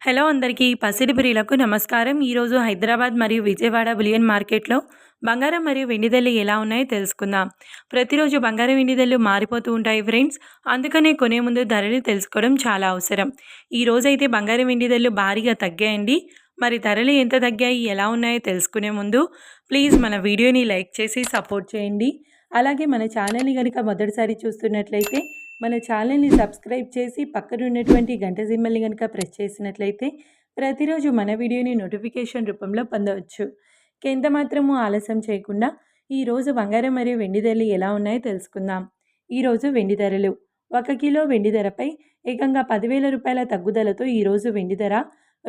Hello అందరికీ పసిడి ప్రియులకు నమస్కారం. ఈరోజు హైదరాబాద్ మరియు విజయవాడ బులియన్ మార్కెట్లో బంగారం మరియు వెండి ధరలు ఎలా ఉన్నాయో తెలుసుకుందాం. ప్రతిరోజు బంగారం వెండి ధరలు మారిపోతూ ఉంటాయి ఫ్రెండ్స్. అందుకనే కొనే ముందు ధరలు తెలుసుకోవడం చాలా అవసరం. ఈ రోజైతే బంగారం వెండి ధరలు భారీగా తగ్గాయండి. మరి ధరలు ఎంత తగ్గాయి, ఎలా ఉన్నాయో తెలుసుకునే ముందు ప్లీజ్ మన వీడియోని లైక్ చేసి సపోర్ట్ చేయండి. అలాగే మన ఛానల్ని కనుక మొదటిసారి చూస్తున్నట్లయితే మన ఛానల్ని సబ్స్క్రైబ్ చేసి పక్కన ఉన్నటువంటి గంట సింబల్ని కనుక ప్రెస్ చేసినట్లయితే ప్రతిరోజు మన వీడియోని నోటిఫికేషన్ రూపంలో పొందవచ్చు. ఎంత మాత్రము ఆలస్యం చేయకుండా ఈరోజు బంగారం మరియు వెండి ధరలు ఎలా ఉన్నాయో తెలుసుకుందాం. ఈరోజు వెండి ధరలు 1 కిలో వెండి ధరపై ఏకంగా 10,000 రూపాయల తగ్గుదలతో ఈరోజు వెండి ధర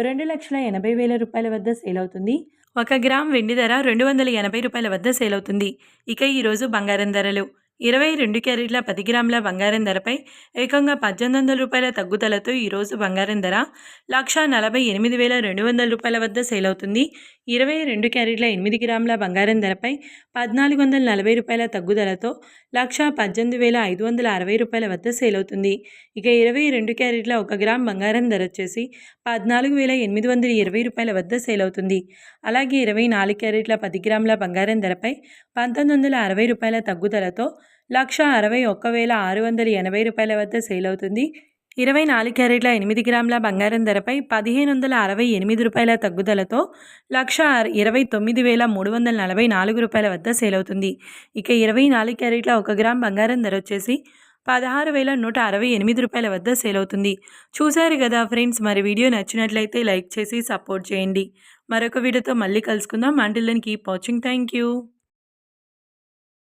2,80,000 రూపాయల వద్ద సేల్ అవుతుంది. 1 గ్రామ్ వెండి ధర 280 రూపాయల వద్ద సేల్ అవుతుంది. ఇక ఈరోజు బంగారం ధరలు 22 క్యారెట్ల 10 గ్రాముల బంగారం ధరపై ఏకంగా 1,800 రూపాయల తగ్గుదలతో ఈరోజు బంగారం ధర 1,48,200 రూపాయల వద్ద సేల్ అవుతుంది. 22 క్యారెట్ల 8 గ్రాముల బంగారం ధరపై 1,440 రూపాయల తగ్గుదలతో 1,18,560 రూపాయల వద్ద సేల్ అవుతుంది. ఇక 22 క్యారెట్ల 1 గ్రామ్ బంగారం ధర వచ్చేసి 14,820 రూపాయల వద్ద సేల్ అవుతుంది. అలాగే 24 క్యారెట్ల 10 గ్రాముల బంగారం ధరపై 1,960 రూపాయల తగ్గుదలతో 1,61,680 రూపాయల వద్ద సేల్ అవుతుంది. 24 క్యారెట్ల 8 గ్రాముల బంగారం ధరపై 1,568 రూపాయల తగ్గుదలతో 1,29,344 రూపాయల వద్ద సేల్ అవుతుంది. ఇక 24 క్యారెట్ల 1 గ్రామ్ బంగారం ధర వచ్చేసి 16,168 రూపాయల వద్ద సేల్ అవుతుంది. చూశారు కదా ఫ్రెండ్స్, మరి వీడియో నచ్చినట్లయితే లైక్ చేసి సపోర్ట్ చేయండి. మరొక వీడియోతో మళ్ళీ కలుసుకుందాం. Until then keep watching. Thank you.